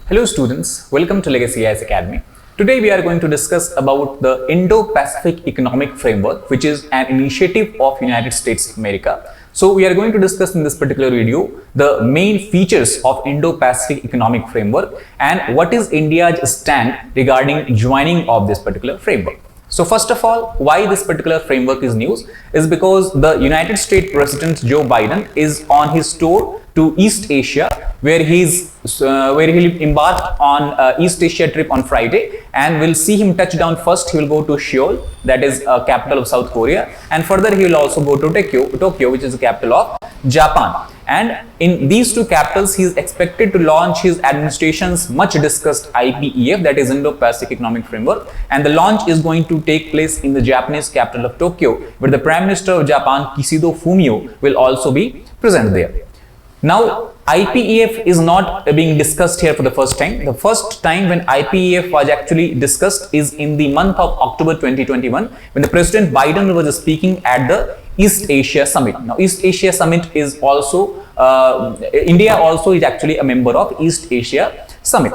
Hello students, welcome to Legacy IAS Academy. Today we are going to discuss about the Indo-Pacific Economic Framework, which is an initiative of United States of America. So we are going to discuss in this particular video the main features of Indo-Pacific Economic Framework and what is India's stand regarding joining of this particular framework. So first of all, why this particular framework is news is because the United States President Joe Biden is on his tour to East Asia, where he'll embark on East Asia trip on Friday, and we'll see him touch down first. He will go to Seoul, that is capital of South Korea, and further he will also go to Tokyo, which is the capital of Japan. And in these two capitals, he is expected to launch his administration's much discussed IPEF, that is Indo-Pacific Economic Framework, and the launch is going to take place in the Japanese capital of Tokyo, where the Prime Minister of Japan, Kishida Fumio, will also be present there. Now, IPEF is not being discussed here for the first time. The first time when IPEF was actually discussed is in the month of October 2021, when the President Biden was speaking at the East Asia Summit. Now, East Asia Summit is also, India also is actually a member of East Asia Summit.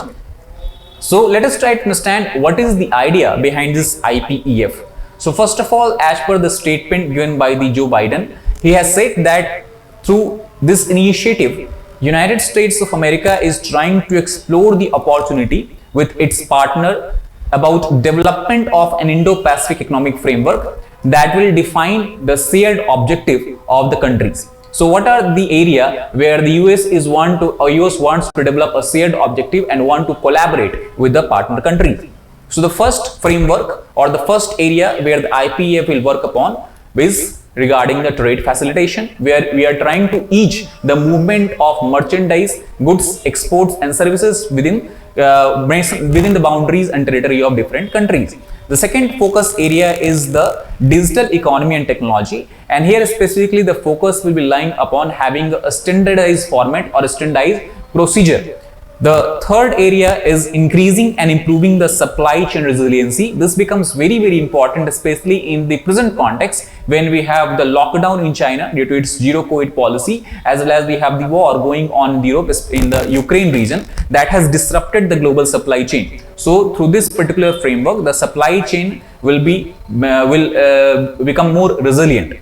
So, let us try to understand what is the idea behind this IPEF. So, first of all, as per the statement given by the Joe Biden, he has said that through this initiative, United States of America is trying to explore the opportunity with its partner about development of an Indo-Pacific economic framework that will define the shared objective of the countries. So what are the area where the US wants to develop a shared objective and want to collaborate with the partner countries? So the first framework or the first area where the IPEF will work upon is regarding the trade facilitation, where we are trying to ease the movement of merchandise, goods, exports and services within the boundaries and territory of different countries. The second focus area is the digital economy and technology, and here specifically the focus will be lying upon having a standardized format or a standardized procedure. The third area is increasing and improving the supply chain resiliency. This becomes very, very important, especially in the present context when we have the lockdown in China due to its zero COVID policy, as well as we have the war going on in Europe, in the Ukraine region, that has disrupted the global supply chain. So through this particular framework, the supply chain will become more resilient.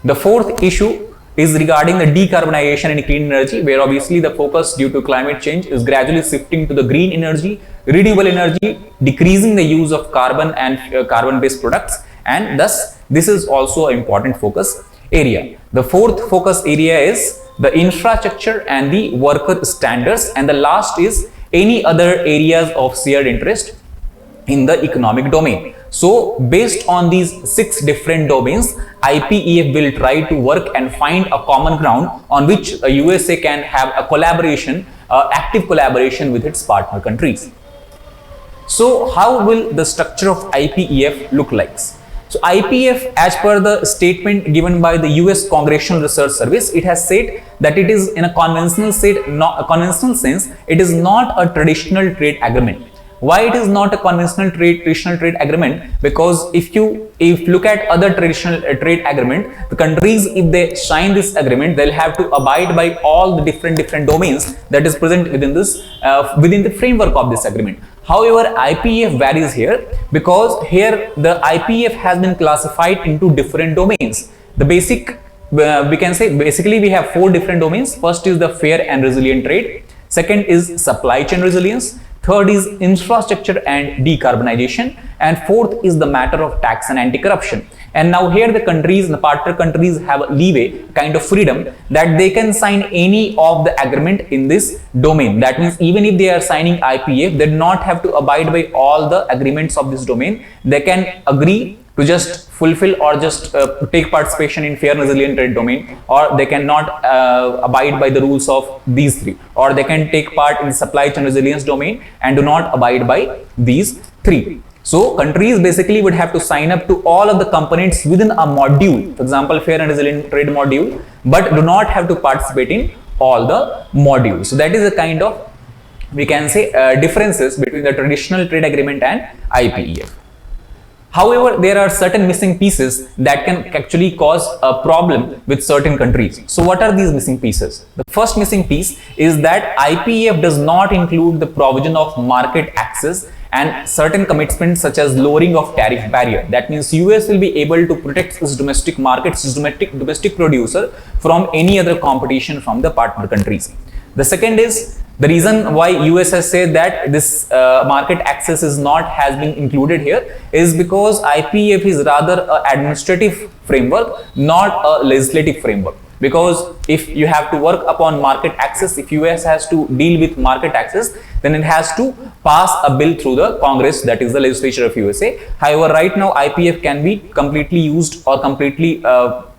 The fourth issue is regarding the decarbonization and clean energy, where obviously the focus due to climate change is gradually shifting to the green energy, renewable energy, decreasing the use of carbon and carbon-based products, and thus this is also an important focus area. The fourth focus area is the infrastructure and the worker standards, and the last is any other areas of shared interest in the economic domain. So based on these 6 different domains, IPEF will try to work and find a common ground on which USA can have a collaboration, active collaboration with its partner countries. So how will the structure of IPEF look like? So IPEF, as per the statement given by the US Congressional Research Service, it has said that it is in a conventional sense, it is not a traditional trade agreement. Why it is not a traditional trade agreement? Because if you look at other traditional trade agreement, the countries, if they sign this agreement, they'll have to abide by all the different domains that is present within this within the framework of this agreement. However, IPEF varies here, because here the IPEF has been classified into different domains. The basic, we can say basically we have 4 different domains. First is the fair and resilient trade. Second is supply chain resilience. Third is infrastructure and decarbonization, and fourth is the matter of tax and anti-corruption. And now here the countries, the partner countries, have a leeway, kind of freedom, that they can sign any of the agreement in this domain. That means even if they are signing IPEF, they do not have to abide by all the agreements of this domain. They can agree to just fulfill or just take participation in fair and resilient trade domain, or they cannot abide by the rules of these 3, or they can take part in supply chain resilience domain and do not abide by these 3. So countries basically would have to sign up to all of the components within a module, for example fair and resilient trade module, but do not have to participate in all the modules. So that is a kind of, we can say, differences between the traditional trade agreement and IPEF. However, there are certain missing pieces that can actually cause a problem with certain countries. So what are these missing pieces? The first missing piece is that IPEF does not include the provision of market access and certain commitments such as lowering of tariff barrier. That means US will be able to protect its domestic markets, its domestic producer from any other competition from the partner countries. The second is the reason why US has said that this market access has been included here is because IPEF is rather an administrative framework, not a legislative framework. Because if you have to work upon market access, if US has to deal with market access, then it has to pass a bill through the Congress, that is the legislature of USA. However, right now IPEF can be completely used or completely,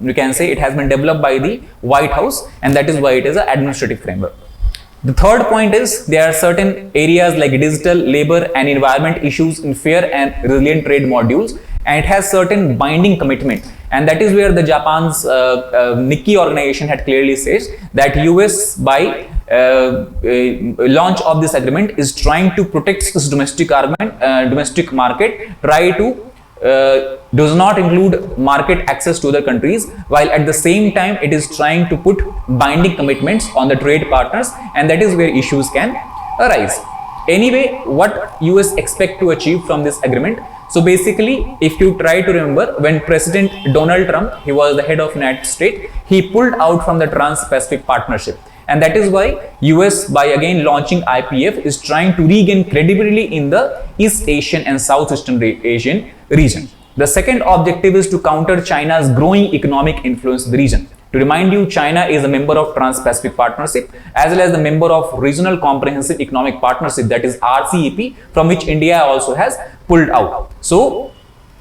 you can say it has been developed by the White House, and that is why it is an administrative framework. The third point is there are certain areas like digital, labor and environment issues in fair and resilient trade modules, and it has certain binding commitment, and that is where the Japan's Nikki organization had clearly says that US by launch of this agreement is trying to protect its domestic market, try to does not include market access to other countries, while at the same time it is trying to put binding commitments on the trade partners, and that is where issues can arise. Anyway, what US expect to achieve from this agreement? So basically, if you try to remember, when President Donald Trump, he was the head of United States, he pulled out from the Trans-Pacific Partnership. And that is why US, by again launching IPEF, is trying to regain credibility in the East Asian and Southeastern Asian region. The second objective is to counter China's growing economic influence in the region. To remind you, China is a member of Trans-Pacific Partnership as well as the member of Regional Comprehensive Economic Partnership, that is RCEP, from which India also has pulled out. So,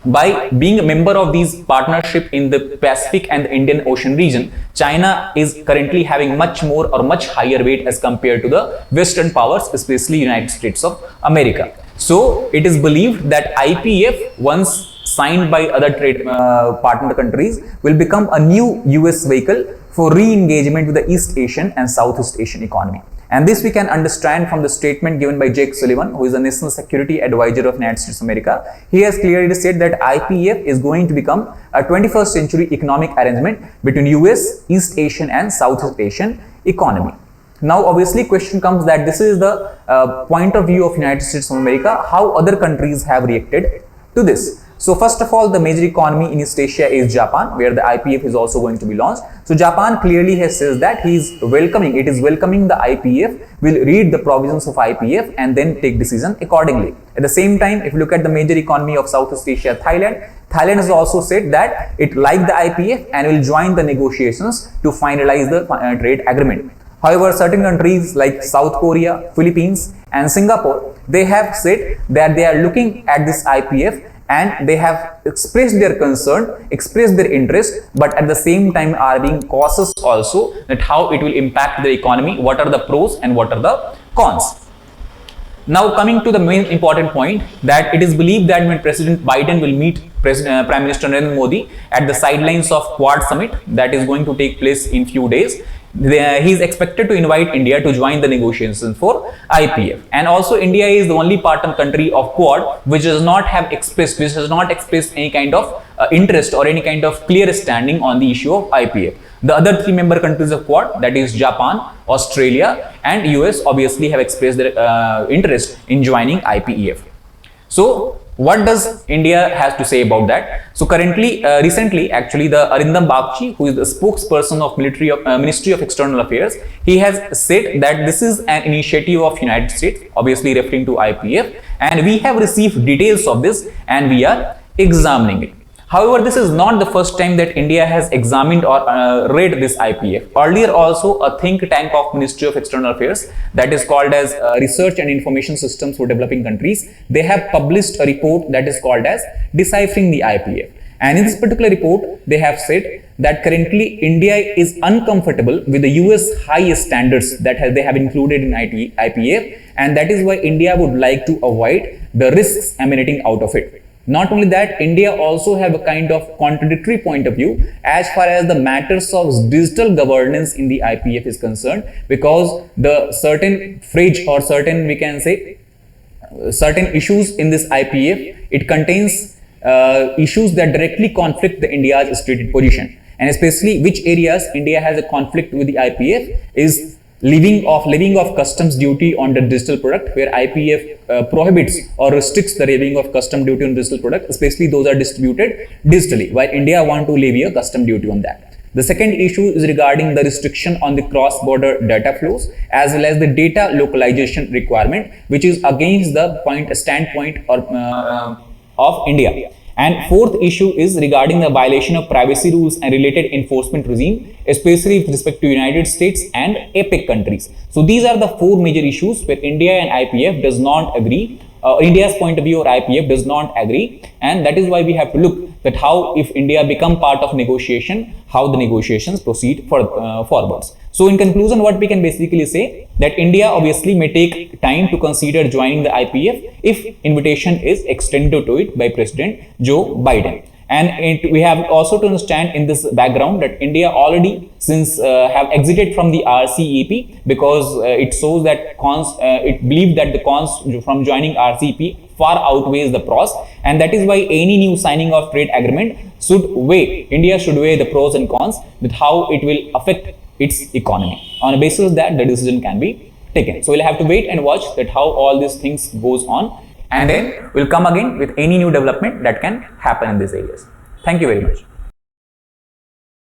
by being a member of these partnership in the Pacific and the Indian Ocean region, China is currently having much more or much higher weight as compared to the Western powers, especially United States of America. So, it is believed that IPEF, once signed by other trade partner countries, will become a new US vehicle for re-engagement with the East Asian and Southeast Asian economy. And this we can understand from the statement given by Jake Sullivan, who is the National Security Advisor of United States of America. He has clearly said that IPEF is going to become a 21st century economic arrangement between US, East Asian and Southeast Asian economy. Now, obviously, question comes that this is the point of view of United States of America, how other countries have reacted to this. So first of all, the major economy in East Asia is Japan, where the IPEF is also going to be launched. So Japan clearly has says that it is welcoming the IPEF, will read the provisions of IPEF and then take decision accordingly. At the same time, if you look at the major economy of Southeast Asia, Thailand has also said that it liked the IPEF and will join the negotiations to finalize the trade agreement. However, certain countries like South Korea, Philippines and Singapore, they have said that they are looking at this IPEF and they have expressed their concern, expressed their interest, but at the same time are being cautious also that how it will impact the economy, what are the pros and what are the cons. Now coming to the main important point, that it is believed that when President Biden will meet Prime Minister Narendra Modi at the sidelines of Quad Summit that is going to take place in few days, he is expected to invite India to join the negotiations for IPEF. And also India is the only partner country of Quad which has not expressed any kind of interest or any kind of clear standing on the issue of IPEF. The other three member countries of Quad, that is Japan, Australia and US, obviously have expressed their interest in joining IPEF. So what does India has to say about that? So currently, recently, actually, the Arindam Bagchi, who is the spokesperson of Ministry of External Affairs, he has said that this is an initiative of United States, obviously referring to IPEF, and we have received details of this and we are examining it. However, this is not the first time that India has examined or read this IPEF. Earlier also, a think tank of Ministry of External Affairs that is called as Research and Information Systems for Developing Countries, they have published a report that is called as Deciphering the IPEF. And in this particular report, they have said that currently India is uncomfortable with the US high standards that they have included in IPEF, and that is why India would like to avoid the risks emanating out of it. Not only that, India also have a kind of contradictory point of view as far as the matters of digital governance in the IPEF is concerned, because the certain phrase or certain, we can say, certain issues in this IPEF, it contains issues that directly conflict the India's stated position, and especially which areas India has a conflict with the IPEF is levying of customs duty on the digital product, where IPEF prohibits or restricts the levying of custom duty on digital product, especially those are distributed digitally, while India want to levy a custom duty on that. The second issue is regarding the restriction on the cross-border data flows as well as the data localization requirement, which is against the standpoint of India. And fourth issue is regarding the violation of privacy rules and related enforcement regime, especially with respect to United States and APEC countries. So these are the four major issues where India and IPEF does not agree. India's point of view or IPEF does not agree, and that is why we have to look that how, if India become part of negotiation, how the negotiations proceed forwards. So in conclusion, what we can basically say that India obviously may take time to consider joining the IPEF if invitation is extended to it by President Joe Biden. And we have also to understand in this background that India already have exited from the RCEP because it shows that it believed that the cons from joining RCEP far outweighs the pros, and that is why any new signing of trade agreement India should weigh the pros and cons with how it will affect its economy. On a basis of that, the decision can be taken. So we'll have to wait and watch that how all these things goes on, and then we'll come again with any new development that can happen in these areas. Thank you very much.